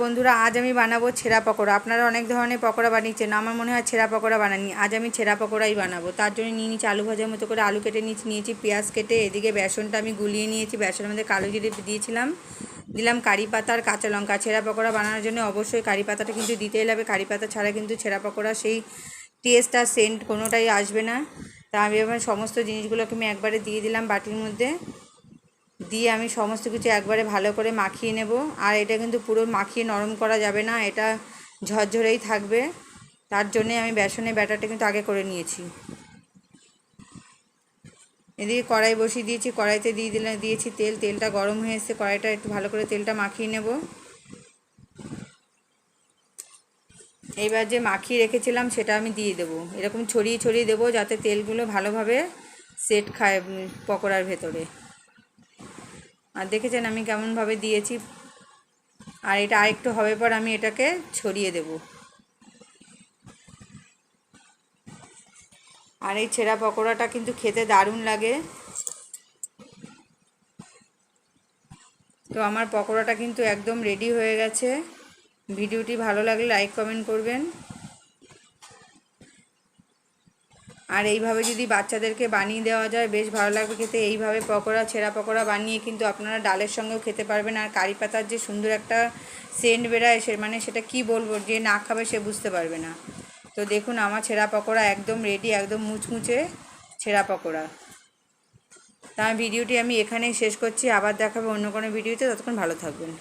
বন্ধুরা, আজ আমি বানাবো ছেঁড়া পকোড়া। আপনারা অনেক ধরনের পকোড়া বানিয়েছেন, আমার মনে হয় ছেঁড়া পকোড়া বানাননি। আজ আমি ছেঁড়া পকোড়াই বানাবো। তার জন্য নিয়ে নিচ্ছি আলু ভাজার মতো করে আলু কেটে নিয়েছি, পেঁয়াজ কেটে। এদিকে বেসনটা আমি গুলিয়ে নিয়েছি, বেসনের মধ্যে কালো জিরে দিয়েছিলাম, দিলাম কারি পাতা আর কাঁচা লঙ্কা। ছেঁড়া পকোড়া বানানোর জন্য অবশ্যই কারি পাতাটা কিন্তু দিতেই লাগবে। কারি পাতা ছাড়া কিন্তু ছেঁড়া পকোড়া সেই টেস্ট আর সেন্ট কোনোটাই আসবে না। তা আমি এবার সমস্ত জিনিসগুলোকে আমি একবারে দিয়ে দিলাম বাটির মধ্যে। দিয়ে আমি সমস্ত কিছু একবারে ভালো করে মাখিয়ে নেব। আর এটা কিন্তু পুরো মাখিয়ে নরম করা যাবে না, এটা ঝরঝরেই থাকবে। তার জন্যে আমি বেসনের ব্যাটারটা কিন্তু আগে করে নিয়েছি। এদিকে কড়াই বসিয়ে দিয়েছি, কড়াইতে দিয়েছি তেলটা গরম হয়ে এসেছে। কড়াইটা একটু ভালো করে তেলটা মাখিয়ে নেব। এইবার যে মাখিয়ে রেখেছিলাম সেটা আমি দিয়ে দেবো, এরকম ছড়িয়ে ছড়িয়ে দেবো যাতে তেলগুলো ভালোভাবে সেট খায় পকোড়ার ভেতরে। আর দেখেছেন আমি কেমনভাবে দিয়েছি। আর এটা আরেকটু হবে পর আমি এটাকে ছড়িয়ে দেব। আর এই ছেঁড়া পকোড়াটা কিন্তু খেতে দারুণ লাগে। তো আমার পকোড়াটা কিন্তু একদম রেডি হয়ে গেছে। ভিডিওটি ভালো লাগলে লাইক কমেন্ট করবেন। আর এইভাবে যদি বাচ্চাদেরকে বানিয়ে দেওয়া যায় বেশ ভালো লাগবে খেতে। এইভাবে পকোড়া, ছেঁড়া পকোড়া বানিয়ে কিন্তু আপনারা ডালের সঙ্গেও খেতে পারবেন। আর কারি পাতার যে সুন্দর একটা সেন্ট বেরায়, সেটা কি বলবো, যে না খাবে সে বুঝতে পারবে না। তো দেখুন আমার ছেঁড়া পকোড়া একদম রেডি, একদম মুচমুচে ছেঁড়া পকোড়া। তা ভিডিওটি আমি এখানেই শেষ করছি, আবার দেখাবো অন্য কোনো ভিডিওতে। ততক্ষণ ভালো থাকবেন।